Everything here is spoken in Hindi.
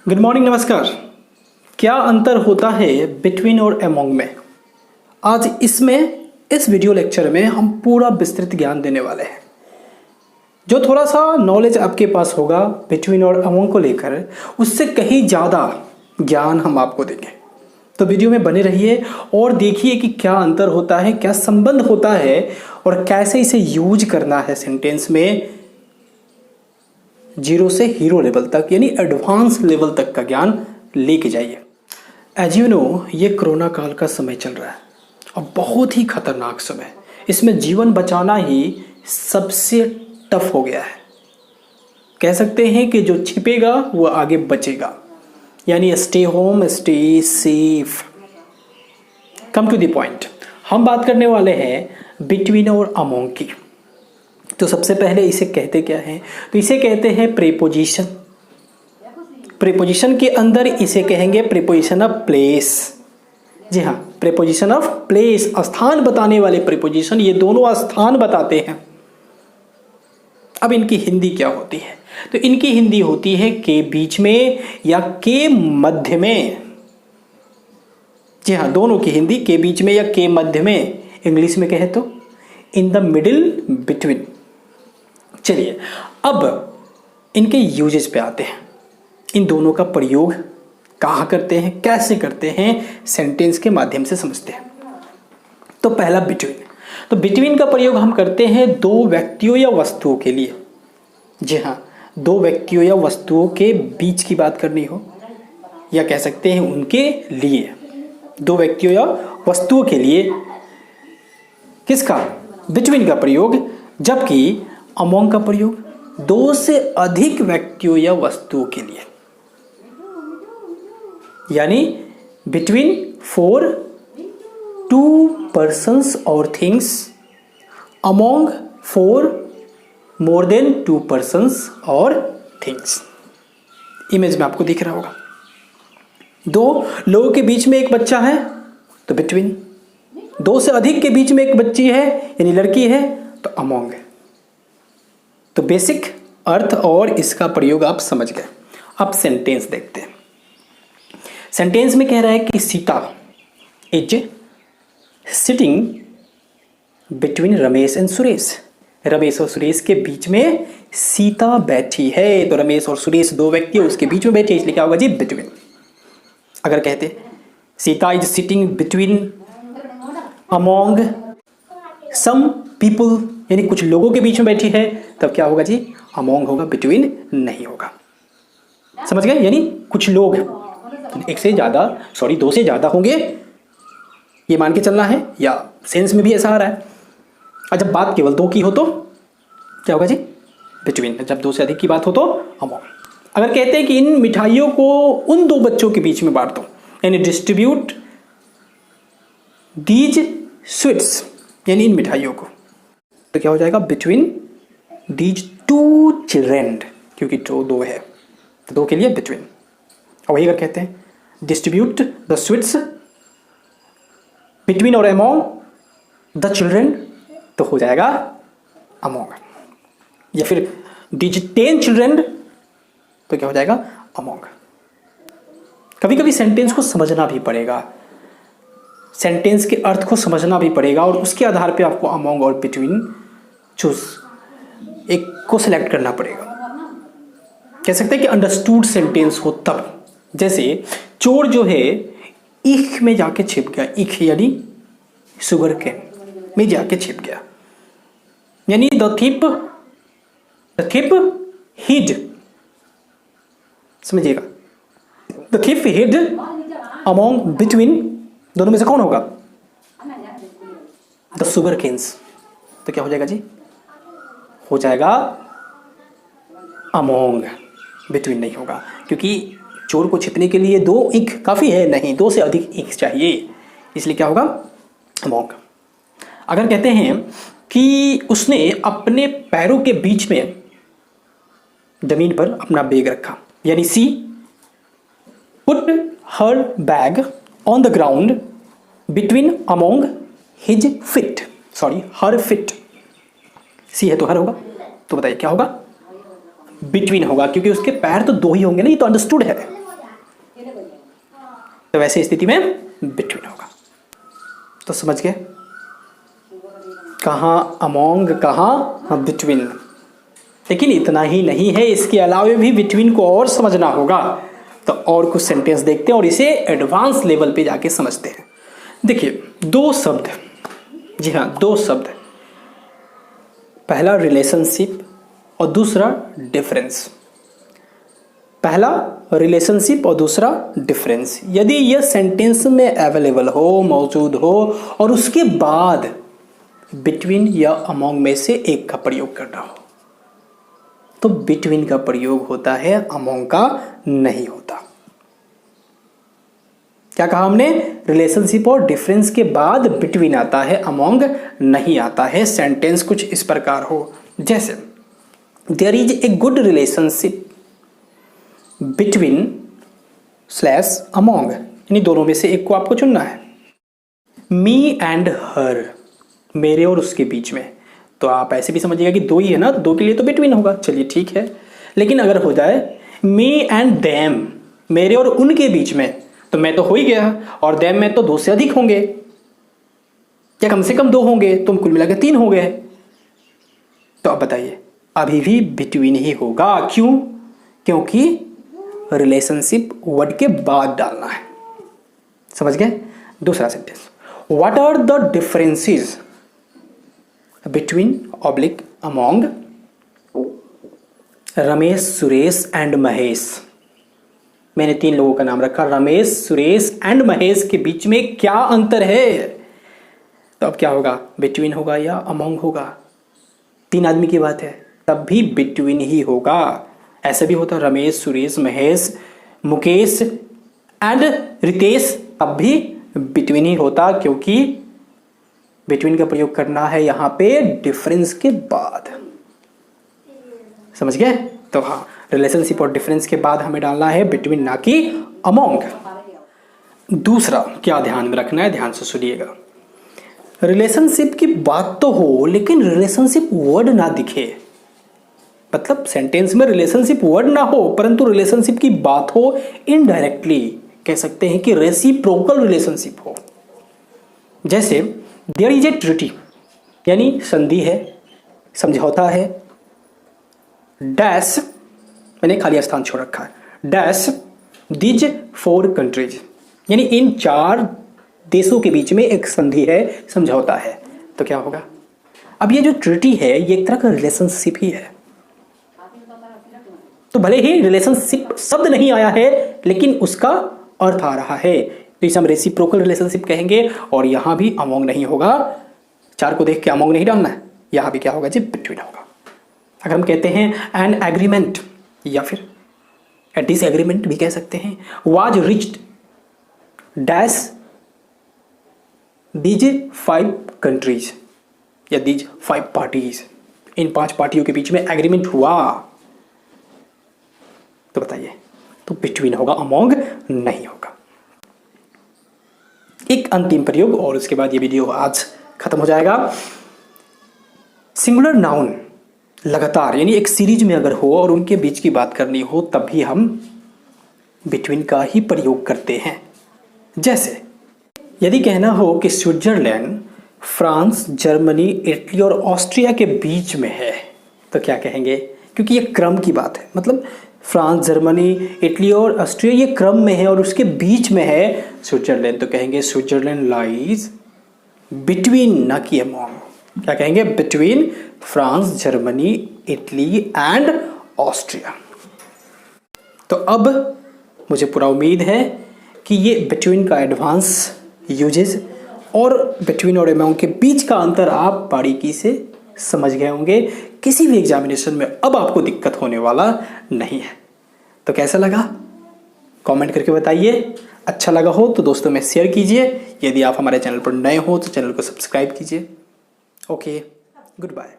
गुड मॉर्निंग, नमस्कार। क्या अंतर होता है बिटवीन और अमोंग में? आज इस वीडियो लेक्चर में हम पूरा विस्तृत ज्ञान देने वाले हैं। जो थोड़ा सा नॉलेज आपके पास होगा बिटवीन और अमोंग को लेकर, उससे कहीं ज़्यादा ज्ञान हम आपको देंगे। तो वीडियो में बने रहिए और देखिए कि क्या अंतर होता है, क्या संबंध होता है और कैसे इसे यूज करना है सेंटेंस में। जीरो से हीरो लेवल तक यानी एडवांस लेवल तक का ज्ञान लेके जाइए। एज यू नो, ये कोरोना काल का समय चल रहा है और बहुत ही खतरनाक समय। इसमें जीवन बचाना ही सबसे टफ हो गया है। कह सकते हैं कि जो छिपेगा वो आगे बचेगा, यानी stay home, stay safe. Come to the point, हम बात करने वाले हैं बिटवीन और अमोंग की। तो सबसे पहले इसे कहते क्या हैं? तो इसे कहते हैं प्रीपोजिशन। प्रीपोजिशन के अंदर इसे कहेंगे प्रीपोजिशन ऑफ प्लेस। जी हाँ, प्रीपोजिशन ऑफ प्लेस, स्थान बताने वाले प्रीपोजिशन। ये दोनों स्थान बताते हैं। अब इनकी हिंदी क्या होती है? तो इनकी हिंदी होती है के बीच में या के मध्य में। जी हाँ, दोनों की हिंदी के बीच में या के मध्य में। इंग्लिश में कहे तो इन द मिडिल, बिटवीन। चलिए अब इनके यूजेज पे आते हैं। इन दोनों का प्रयोग कहाँ करते हैं, कैसे करते हैं, सेंटेंस के माध्यम से समझते हैं। तो पहला बिटवीन। तो बिटवीन का प्रयोग हम करते हैं दो व्यक्तियों या वस्तुओं के लिए। जी हाँ, दो व्यक्तियों या वस्तुओं के बीच की बात करनी हो, या कह सकते हैं उनके लिए। दो व्यक्तियों या वस्तुओं के लिए किसका? बिटवीन का प्रयोग। जबकि अमोंग का प्रयोग दो से अधिक व्यक्तियों या वस्तुओं के लिए, यानी बिटवीन फॉर टू पर्सन्स और things, among for more than to persons और थिंग्स। इमेज में आपको दिख रहा होगा, दो लोगों के बीच में एक बच्चा है तो बिटवीन, दो से अधिक के बीच में एक बच्ची है यानी लड़की है तो अमोंग है। तो बेसिक अर्थ और इसका प्रयोग आप समझ गए। अब सेंटेंस देखते हैं। सेंटेंस में कह रहा है कि Sita is sitting between Ramesh and Suresh. Ramesh और सुरेश के बीच में सीता बैठी है। तो रमेश और सुरेश दो व्यक्ति उसके बीच में बैठे, इसलिए क्या होगा जी? बिटवीन। अगर कहते Sita is sitting between among some people, यानी कुछ लोगों के बीच में बैठी है, तब क्या होगा जी? अमोंग होगा, बिटवीन नहीं होगा। समझ गए? यानी कुछ लोग एक से ज्यादा, सॉरी दो से ज्यादा होंगे, ये मान के चलना है, या सेंस में भी ऐसा आ रहा है। और जब बात केवल दो की हो तो क्या होगा जी? बिटवीन। जब दो से अधिक की बात हो तो अमोंग। अगर कहते हैं कि इन मिठाइयों को उन दो बच्चों के बीच में बांट दो, यानी डिस्ट्रीब्यूट दीज स्वीट्स, यानी इन मिठाइयों को, तो क्या हो जाएगा? बिटवीन दीज टू चिल्ड्रेन, क्योंकि जो दो है तो दो के लिए बिटवीन। और वही अगर कहते हैं डिस्ट्रीब्यूट द स्वीट्स बिटवीन और अमोंग द चिल्ड्रेन, तो हो जाएगा अमोंग। या फिर दीज 10 चिल्ड्रेन, तो क्या हो जाएगा? अमोंग। कभी कभी सेंटेंस को समझना भी पड़ेगा, सेंटेंस के अर्थ को समझना भी पड़ेगा, और उसके आधार पे आपको अमोंग और बिटवीन चूज एक को सिलेक्ट करना पड़ेगा। कह सकते हैं कि अंडरस्टूड सेंटेंस हो तब। जैसे चोर जो है ईख में जाके छिप गया, ईख यानी शुगर केन में जाके छिप गया, यानी द थिप हिड। समझिएगा, the thief hid among between, दोनों में से कौन होगा? The sugar canes. तो क्या हो जाएगा जी? हो जाएगा अमोंग, बिटवीन नहीं होगा, क्योंकि चोर को छिपने के लिए दो ईख काफी है, नहीं दो से अधिक ईख चाहिए, इसलिए क्या होगा? अमोंग। अगर कहते हैं कि उसने अपने पैरों के बीच में जमीन पर अपना बैग रखा, यानी she put her bag on the ground between among his feet, sorry her feet. She है तो हर होगा, तो बताइए क्या होगा? बिटवीन होगा, क्योंकि उसके पैर तो दो ही होंगे ना, ये तो अंडरस्टूड है। तो वैसे स्थिति में बिटवीन होगा। तो समझ गए, कहाँ अमोंग, कहाँ बिटवीन। लेकिन इतना ही नहीं है, इसके अलावा भी बिटवीन को और समझना होगा। तो और कुछ सेंटेंस देखते हैं और इसे एडवांस लेवल पे जाके समझते हैं। देखिए, दो शब्द, जी हाँ दो शब्द, पहला रिलेशनशिप और दूसरा डिफरेंस। पहला रिलेशनशिप और दूसरा डिफरेंस। यदि यह सेंटेंस में अवेलेबल हो, मौजूद हो और उसके बाद बिटवीन या अमोंग में से एक का प्रयोग करना हो तो बिटवीन का प्रयोग होता है, अमोंग का नहीं होता। क्या कहा हमने? रिलेशनशिप और डिफरेंस के बाद बिटवीन आता है, अमोंग नहीं आता है। सेंटेंस कुछ इस प्रकार हो जैसे there is a good relationship between slash among, यानी दोनों में से एक को आपको चुनना है। मी एंड हर, मेरे और उसके बीच में, तो आप ऐसे भी समझिएगा कि दो ही है ना, दो के लिए तो बिटवीन होगा, चलिए ठीक है। लेकिन अगर हो जाए मी एंड देम, मेरे और उनके बीच में, तो मैं तो हो ही गया और देम में तो दो से अधिक होंगे या कम से कम दो होंगे, तो कुल मिलाकर तीन हो गए। तो अब बताइए, अभी भी बिटवीन ही होगा। क्यों? क्योंकि रिलेशनशिप वर्ड के बाद डालना है। समझ गए? दूसरा sentence, what are the differences between oblique among Ramesh, Suresh and Mahesh. मैंने तीन लोगों का नाम रखा, रमेश, सुरेश एंड महेश के बीच में क्या अंतर है? तो अब क्या होगा? बिटवीन होगा या अमोंग होगा? तीन आदमी की बात है, तब भी बिटवीन ही होगा। ऐसे भी होता रमेश, सुरेश, महेश, मुकेश एंड रितेश, अब भी बिटवीन ही होता, क्योंकि बिटवीन का प्रयोग करना है यहां पे डिफरेंस के बाद। समझ गए? तो हाँ, रिलेशनशिप और डिफरेंस के बाद हमें डालना है बिटवीन, ना कि अमोंग। दूसरा क्या ध्यान में रखना है, ध्यान से सुनिएगा। रिलेशनशिप की बात तो हो लेकिन रिलेशनशिप वर्ड ना दिखे, मतलब सेंटेंस में रिलेशनशिप वर्ड ना हो परंतु रिलेशनशिप की बात हो, इनडायरेक्टली कह सकते हैं कि रेसिप्रोकल रिलेशनशिप हो। जैसे देयर इज ए ट्रीटी, यानी संधि है, समझौता है, डैश, मैंने खाली स्थान छोड़ रखा है, डैश दीज फोर कंट्रीज, यानी इन चार देशों के बीच में एक संधि है, समझौता है। तो क्या होगा? अब ये जो ट्रीटी है ये एक तरह का रिलेशनशिप ही है। तो भले ही रिलेशनशिप शब्द नहीं आया है लेकिन उसका अर्थ आ रहा है, तो इसे हम रेसिप्रोकल रिलेशनशिप कहेंगे। और यहां भी अमोंग नहीं होगा, चार को देख के अमोंग नहीं डालना है, यहां भी क्या होगा जी? बिटवीन होगा। अगर हम कहते हैं एन एग्रीमेंट या फिर ए डिसएग्रीमेंट भी कह सकते हैं, was reached dash these 5 countries या दीज 5 पार्टीज, इन 5 पार्टियों के बीच में एग्रीमेंट हुआ, तो बताइए, तो बिटवीन होगा, अमोंग नहीं होगा। एक अंतिम प्रयोग और उसके बाद ये वीडियो आज खत्म हो जाएगा। सिंगुलर नाउन लगातार, यानी एक सीरीज में अगर हो और उनके बीच की बात करनी हो तब भी हम बिटवीन का ही प्रयोग करते हैं। जैसे यदि कहना हो कि स्विट्जरलैंड फ्रांस, जर्मनी, इटली और ऑस्ट्रिया के बीच में है, तो क्या कहेंगे? क्योंकि ये क्रम की बात है, मतलब फ्रांस, जर्मनी, इटली और ऑस्ट्रिया ये क्रम में है और उसके बीच में है स्विट्जरलैंड, तो कहेंगे स्विट्जरलैंड लाइज बिटवीन, ना कि अमोंग। क्या कहेंगे? Between France, Germany, Italy and Austria. तो अब मुझे पूरा उम्मीद है कि ये बिटवीन का एडवांस यूजेस और बिटवीन और अमोंग के बीच का अंतर आप बारीकी से समझ गए होंगे। किसी भी एग्जामिनेशन में अब आपको दिक्कत होने वाला नहीं है। तो कैसा लगा कमेंट करके बताइए। अच्छा लगा हो तो दोस्तों में शेयर कीजिए। यदि आप हमारे चैनल पर नए हो तो चैनल को सब्सक्राइब कीजिए। Okay, good bye.